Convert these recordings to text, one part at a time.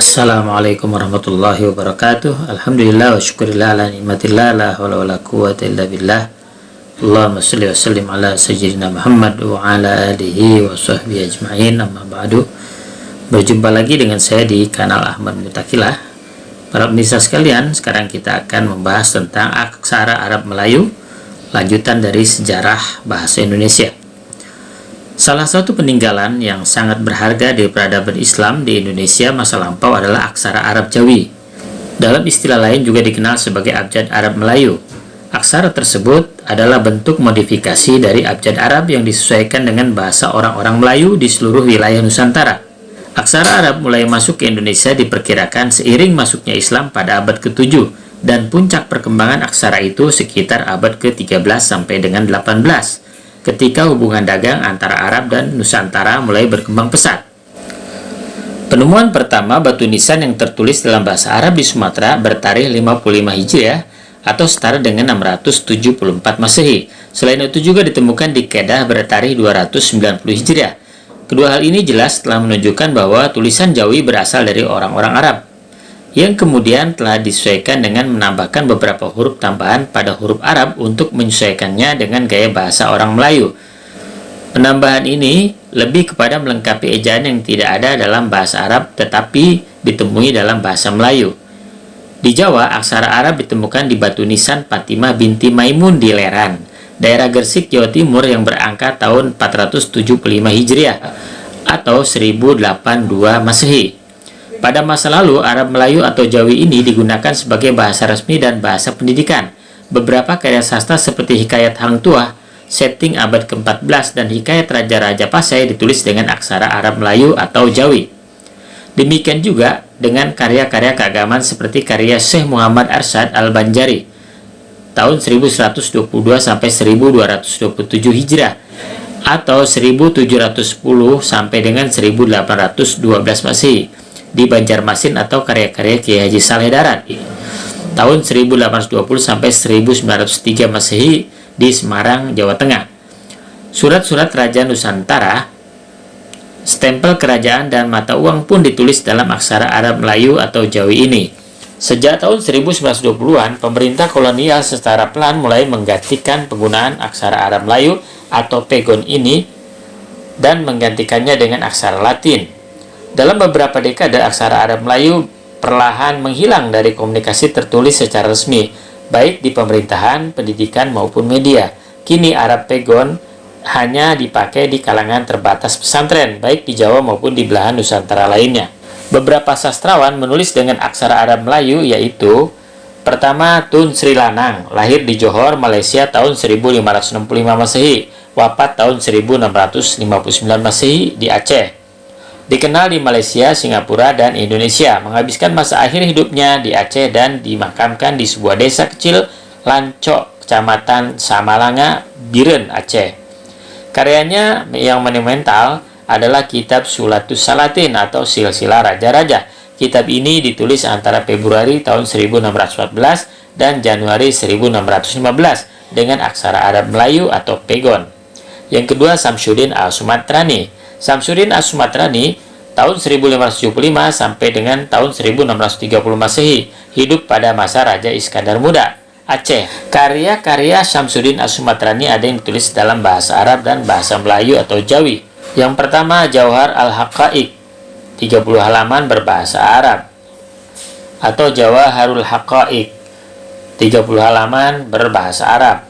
Assalamualaikum warahmatullahi wabarakatuh. Alhamdulillah wa syukurillah ala nikmatillah la hawla wa la quwwata illa billah. Allahumma shalli wa sallim ala sayyidina Muhammad wa ala alihi wa sahbihi ajma'in, amma ba'du. Berjumpa lagi dengan saya di kanal Ahmad Mutakilah. Para pemirsa sekalian, sekarang kita akan membahas tentang aksara Arab Melayu, lanjutan dari sejarah bahasa Indonesia. Salah satu peninggalan yang sangat berharga di peradaban Islam di Indonesia masa lampau adalah aksara Arab Jawi. Dalam istilah lain juga dikenal sebagai abjad Arab Melayu. Aksara tersebut adalah bentuk modifikasi dari abjad Arab yang disesuaikan dengan bahasa orang-orang Melayu di seluruh wilayah Nusantara. Aksara Arab mulai masuk ke Indonesia diperkirakan seiring masuknya Islam pada abad ke-7 dan puncak perkembangan aksara itu sekitar abad ke-13 sampai dengan 18. Ketika hubungan dagang antara Arab dan Nusantara mulai berkembang pesat. Penemuan pertama batu nisan yang tertulis dalam bahasa Arab di Sumatera bertarikh 55 Hijriah atau setara dengan 674 Masehi. Selain itu juga ditemukan di Kedah bertarikh 290 Hijriah. Kedua hal ini jelas telah menunjukkan bahwa tulisan Jawi berasal dari orang-orang Arab, yang kemudian telah disesuaikan dengan menambahkan beberapa huruf tambahan pada huruf Arab untuk menyesuaikannya dengan gaya bahasa orang Melayu. Penambahan ini lebih kepada melengkapi ejaan yang tidak ada dalam bahasa Arab tetapi ditemui dalam bahasa Melayu. Di Jawa, aksara Arab ditemukan di batu nisan Fatimah binti Maimun di Leran, daerah Gresik, Jawa Timur yang berangka tahun 475 Hijriah atau 1082 Masehi. Pada masa lalu, Arab Melayu atau Jawi ini digunakan sebagai bahasa resmi dan bahasa pendidikan. Beberapa karya sastra seperti Hikayat Hang Tuah, setting abad ke-14, dan Hikayat Raja-Raja Pasai ditulis dengan aksara Arab Melayu atau Jawi. Demikian juga dengan karya-karya keagamaan seperti karya Syekh Muhammad Arsyad Al-Banjari tahun 1122 sampai 1227 Hijrah atau 1710 sampai dengan 1812 Masehi di Banjarmasin, atau karya-karya Kiai Haji Saleh Darat tahun 1820 sampai 1903 Masehi di Semarang, Jawa Tengah. Surat-surat Raja Nusantara, stempel kerajaan, dan mata uang pun ditulis dalam aksara Arab Melayu atau Jawi ini. Sejak tahun 1920-an, pemerintah kolonial secara pelan mulai menggantikan penggunaan aksara Arab Melayu atau pegon ini dan menggantikannya dengan aksara Latin. Dalam beberapa dekade, aksara Arab Melayu perlahan menghilang dari komunikasi tertulis secara resmi, baik di pemerintahan, pendidikan, maupun media. Kini Arab Pegon hanya dipakai di kalangan terbatas pesantren, baik di Jawa maupun di belahan Nusantara lainnya. Beberapa sastrawan menulis dengan aksara Arab Melayu, yaitu pertama, Tun Sri Lanang, lahir di Johor, Malaysia tahun 1565 Masehi, wafat tahun 1659 Masehi di Aceh. Dikenal di Malaysia, Singapura, dan Indonesia, menghabiskan masa akhir hidupnya di Aceh dan dimakamkan di sebuah desa kecil Lancok, Kecamatan Samalanga, Biren, Aceh. Karyanya yang monumental adalah Kitab Sulatus Salatin atau Silsilah Raja-Raja. Kitab ini ditulis antara Februari tahun 1614 dan Januari 1615 dengan aksara Arab Melayu atau pegon. Yang kedua, Samsudin Al-Sumatrani. Samsudin As-Sumatrani tahun 1575 sampai dengan tahun 1630 Masehi, hidup pada masa Raja Iskandar Muda, Aceh. Karya-karya Samsudin As-Sumatrani ada yang ditulis dalam bahasa Arab dan bahasa Melayu atau Jawi. Yang pertama, Jauhar Al-Haqaiq, 30 halaman berbahasa Arab, atau Jawahirul Haqaiq, 30 halaman berbahasa Arab.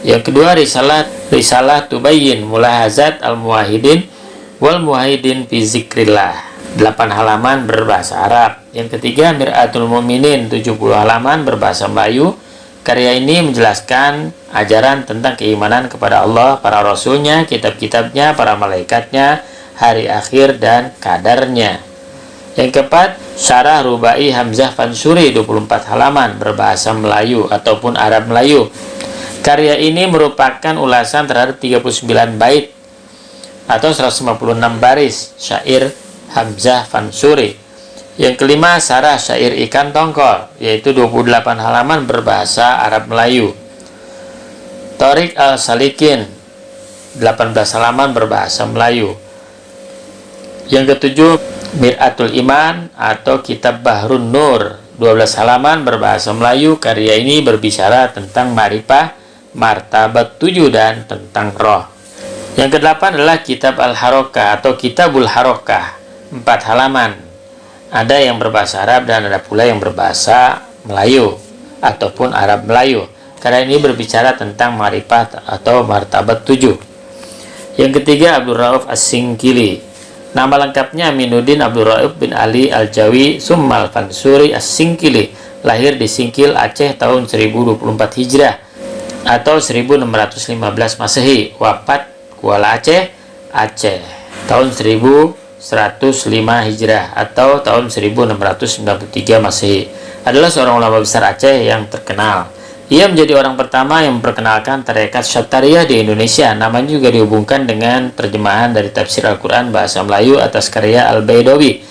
Yang kedua, Risalah Tubayyin Mulahazat Al-Muwahhidin Wal Muwahhidin fi Zikrillah, 8 halaman berbahasa Arab. Yang ketiga, Mir'atul Mu'minin, 70 halaman berbahasa Melayu. Karya ini menjelaskan ajaran tentang keimanan kepada Allah, para rasulnya, kitab-kitabnya, para malaikatnya, hari akhir, dan kadarnya. Yang keempat, Syarah Rubai Hamzah Fansuri, 24 halaman berbahasa Melayu ataupun Arab Melayu. Karya ini merupakan ulasan terhadap 39 bait atau 156 baris syair Hamzah Fansuri. Yang kelima, Sarah Syair Ikan Tongkol, yaitu 28 halaman berbahasa Arab Melayu. Torik Al-Salikin, 18 halaman berbahasa Melayu. Yang ketujuh, Mir'atul Iman atau Kitab Bahrun Nur, 12 halaman berbahasa Melayu. Karya ini berbicara tentang ma'rifah, martabat 7 dan tentang roh. Yang kedelapan adalah Kitab Al-Harokah atau Kitabul Harokah, 4 halaman. Ada yang berbahasa Arab dan ada pula yang berbahasa Melayu ataupun Arab Melayu. Karya ini berbicara tentang ma'rifah atau martabat 7. Yang ketiga Abdul Rauf As-Singkili. Nama lengkapnya Aminuddin Abdul Rauf bin Ali Al-Jawi Summal Fansuri As-Singkili. Lahir di Singkil, Aceh tahun 1024 Hijrah atau 1615 Masehi. Wafat Kuala Aceh, Aceh tahun 1105 Hijrah atau tahun 1693 Masehi. Adalah seorang ulama besar Aceh yang terkenal. Ia menjadi orang pertama yang memperkenalkan tarekat Syattariyah di Indonesia. Namanya juga dihubungkan dengan terjemahan dari tafsir Al-Quran bahasa Melayu atas karya Al-Baidawi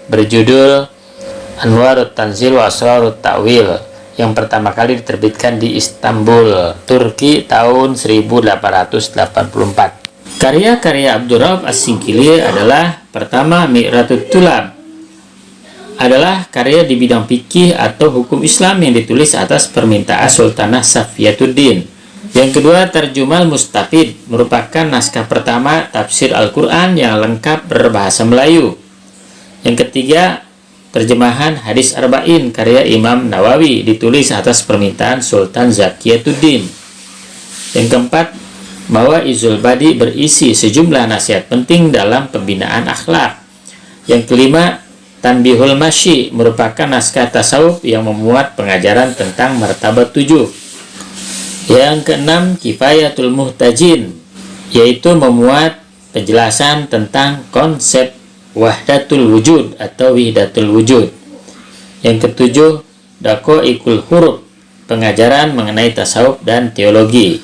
berjudul Anwarut Tanzil wa Asrarut Ta'wil, yang pertama kali diterbitkan di Istanbul, Turki tahun 1884. Karya-karya Abdul Rauf As-Singkili adalah pertama Mi'ratut Tulab, adalah karya di bidang fikih atau hukum Islam yang ditulis atas permintaan Sultanah Safiyatuddin. Yang kedua, Tarjumal Mustafid, merupakan naskah pertama tafsir Al-Quran yang lengkap berbahasa Melayu. Yang ketiga, terjemahan Hadis Arba'in karya Imam Nawawi, ditulis atas permintaan Sultan Zakiyatuddin. Yang keempat, Mawa'izul Badi, berisi sejumlah nasihat penting dalam pembinaan akhlak. Yang kelima, Tanbihul Masyi, merupakan naskah tasawuf yang memuat pengajaran tentang martabat 7. Yang keenam, Kifayatul Muhtajin, yaitu memuat penjelasan tentang konsep wahdatul wujud atau wihdatul wujud. Yang ketujuh, Daqaiqul Huruf, pengajaran mengenai tasawuf dan teologi.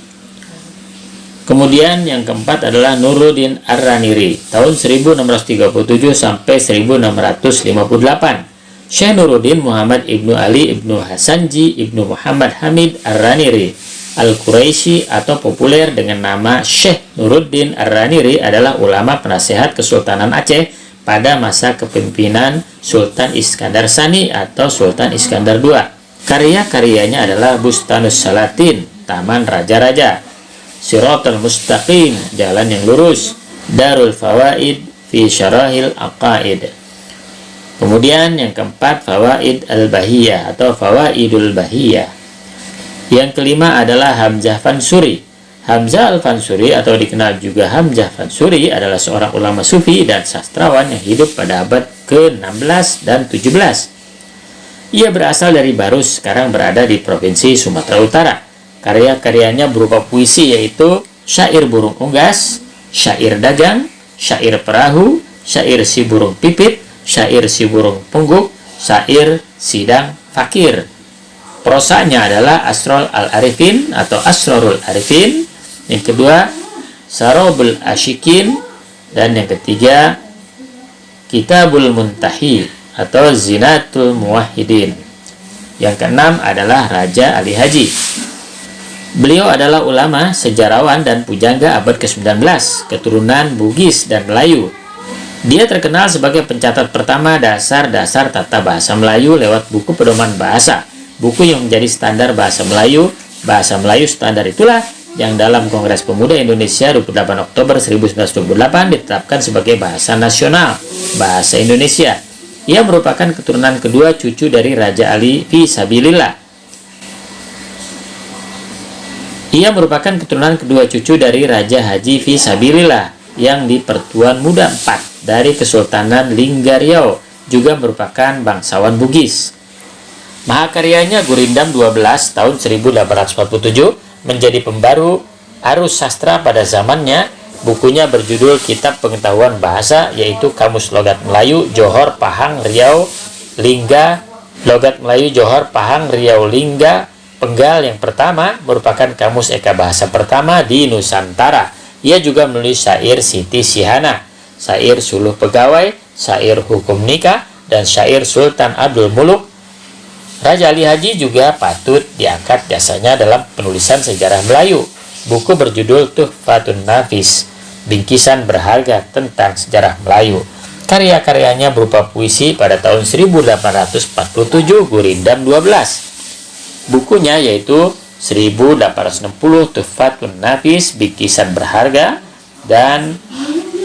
Kemudian yang keempat adalah Nuruddin Ar-Raniri, tahun 1637 sampai 1658. Syekh Nuruddin Muhammad Ibnu Ali Ibnu Hasanji Ibnu Muhammad Hamid Ar-Raniri Al-Quraisy atau populer dengan nama Syekh Nuruddin Ar-Raniri adalah ulama penasehat Kesultanan Aceh pada masa kepemimpinan Sultan Iskandar Sani atau Sultan Iskandar II. Karya-karyanya adalah Bustanus Salatin, Taman Raja-Raja, Siratal Mustaqim, jalan yang lurus, Darul Fawaid fi Syarahil Aqaid. Kemudian yang keempat, Fawaid Al-Bahiyah atau Fawaidul Bahiyah. Yang kelima adalah Hamzah Fansuri. Hamzah Al-Fansuri atau dikenal juga Hamzah Fansuri adalah seorang ulama sufi dan sastrawan yang hidup pada abad ke-16 dan 17. Ia berasal dari Barus, sekarang berada di Provinsi Sumatera Utara. Karya-karyanya berupa puisi, yaitu syair burung unggas, syair dagang, syair perahu, syair si burung pipit, syair si burung pungguk, syair sidang fakir. Prosanya adalah Asrul Al-Arifin atau Asrarul Arifin. Yang kedua, Sarobul Asyikin. Dan yang ketiga, Kitabul Muntahi atau Zinatul Muwahhidin. Yang keenam adalah Raja Ali Haji. Beliau adalah ulama, sejarawan, dan pujangga abad ke-19, keturunan Bugis dan Melayu. Dia terkenal sebagai pencatat pertama dasar-dasar tata bahasa Melayu lewat buku pedoman bahasa, buku yang menjadi standar bahasa Melayu. Bahasa Melayu standar itulah yang dalam Kongres Pemuda Indonesia 28 Oktober 1928 ditetapkan sebagai bahasa nasional, bahasa Indonesia. Ia merupakan keturunan kedua cucu dari Raja Ali fi Sabilillah. Ia merupakan keturunan kedua cucu dari Raja Haji fi Sabilillah yang di Pertuan Muda IV dari Kesultanan Lingga-Riau, juga merupakan bangsawan Bugis. Mahakaryanya Gurindam 12 tahun 1847 menjadi pembaru arus sastra pada zamannya. Bukunya berjudul Kitab Pengetahuan Bahasa, yaitu Kamus Logat Melayu Johor Pahang Riau Lingga. Logat Melayu Johor Pahang Riau Lingga Penggal yang pertama merupakan kamus eka bahasa pertama di Nusantara. Ia juga menulis syair Siti Sihana, syair Suluh Pegawai, syair Hukum Nikah, dan syair Sultan Abdul Muluk. Raja Ali Haji juga patut diangkat jasanya dalam penulisan sejarah Melayu. Buku berjudul Tuhfatun Nafis, bingkisan berharga tentang sejarah Melayu. Karya-karyanya berupa puisi pada tahun 1847, Gurindam 12. Bukunya yaitu 1860 Tuhfatun Nafis, Bikisan Berharga, dan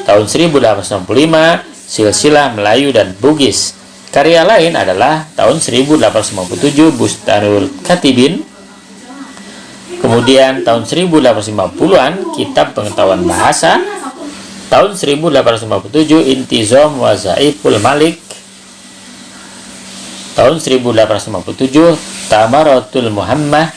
tahun 1865 Silsilah Melayu dan Bugis. Karya lain adalah tahun 1857 Bustanul Katibin. Kemudian tahun 1850-an Kitab Pengetahuan Bahasa. Tahun 1857 Intizam wa Zaiful Malik. Tahun 1857 Tamaratul Muhammad.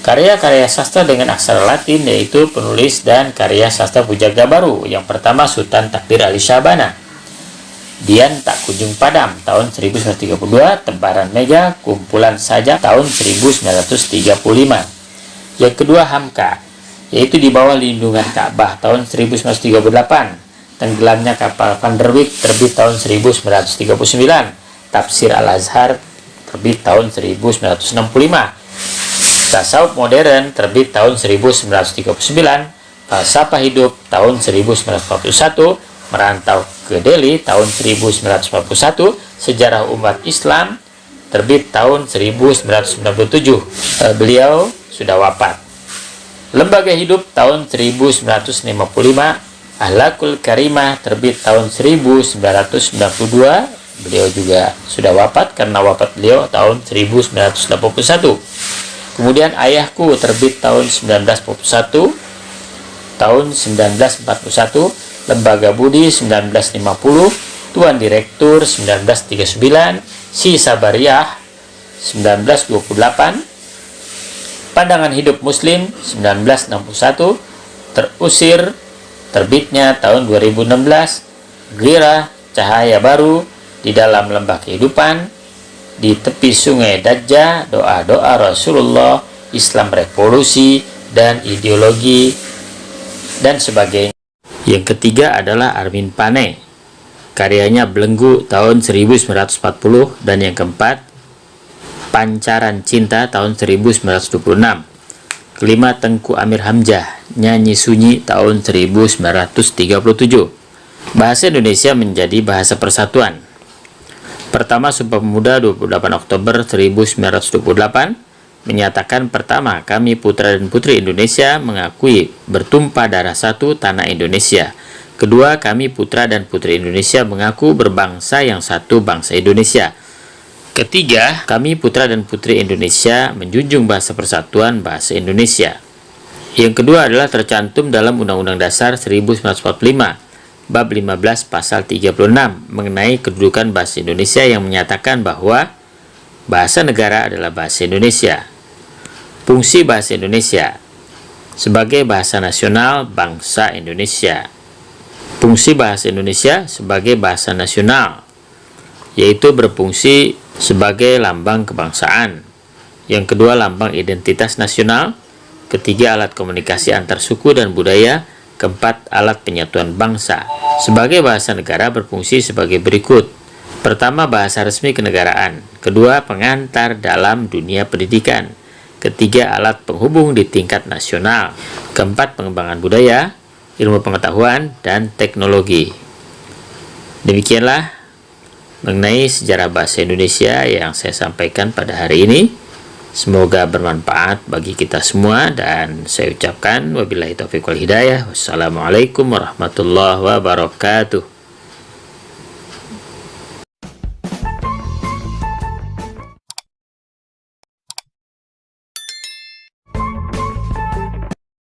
Karya-karya sastra dengan aksara Latin yaitu penulis dan karya sastra Pujaga Baru. Yang pertama Sultan Takdir Ali Syabana. Dian Tak Kunjung Padam tahun 1932, Tebaran Mega, Kumpulan Sajak tahun 1935. Yang kedua Hamka, yaitu Di Bawah Lindungan Ka'bah tahun 1938. Tenggelamnya Kapal Van der Wijk terbit tahun 1939. Tafsir Al-Azhar terbit tahun 1965. Tasawuf Modern terbit tahun 1939. Falsafah Hidup tahun 1941. Merantau ke Delhi tahun 1941, Sejarah Umat Islam terbit tahun 1997. Beliau sudah wafat. Lembaga Hidup tahun 1955, Ahlakul Karimah terbit tahun 1992. Beliau juga sudah wafat karena wafat beliau tahun 1981. Kemudian Ayahku terbit tahun 1941, tahun 1941. Lembaga Budi 1950, Tuan Direktur 1939, Si Sabariyah 1928, Pandangan Hidup Muslim 1961, Terusir terbitnya tahun 2016, Gira Cahaya Baru, Di Dalam Lembah Kehidupan, Di Tepi Sungai Dajjah, Doa-doa Rasulullah, Islam Revolusi dan Ideologi, dan sebagainya. Yang ketiga adalah Armin Pane, karyanya Belenggu tahun 1940, dan yang keempat Pancaran Cinta tahun 1926. Kelima Tengku Amir Hamzah, Nyanyi Sunyi tahun 1937. Bahasa Indonesia menjadi bahasa persatuan. Pertama Sumpah Pemuda 28 Oktober 1928 menyatakan pertama kami putra dan putri Indonesia mengakui bertumpah darah satu tanah Indonesia. Kedua kami putra dan putri Indonesia mengaku berbangsa yang satu bangsa Indonesia. Ketiga kami putra dan putri Indonesia menjunjung bahasa persatuan bahasa Indonesia. Yang kedua adalah tercantum dalam Undang-Undang Dasar 1945 Bab 15 Pasal 36 mengenai kedudukan bahasa Indonesia yang menyatakan bahwa bahasa negara adalah bahasa Indonesia. Fungsi bahasa Indonesia sebagai bahasa nasional bangsa Indonesia. Fungsi bahasa Indonesia sebagai bahasa nasional, yaitu berfungsi sebagai lambang kebangsaan. Yang kedua, lambang identitas nasional. Ketiga, alat komunikasi antar suku dan budaya. Keempat, alat penyatuan bangsa. Sebagai bahasa negara berfungsi sebagai berikut. Pertama, bahasa resmi kenegaraan. Kedua, pengantar dalam dunia pendidikan. Ketiga, alat penghubung di tingkat nasional. Keempat, pengembangan budaya, ilmu pengetahuan, dan teknologi. Demikianlah mengenai sejarah bahasa Indonesia yang saya sampaikan pada hari ini. Semoga bermanfaat bagi kita semua, dan saya ucapkan wabillahi taufiq wal hidayah. Wassalamualaikum warahmatullahi wabarakatuh.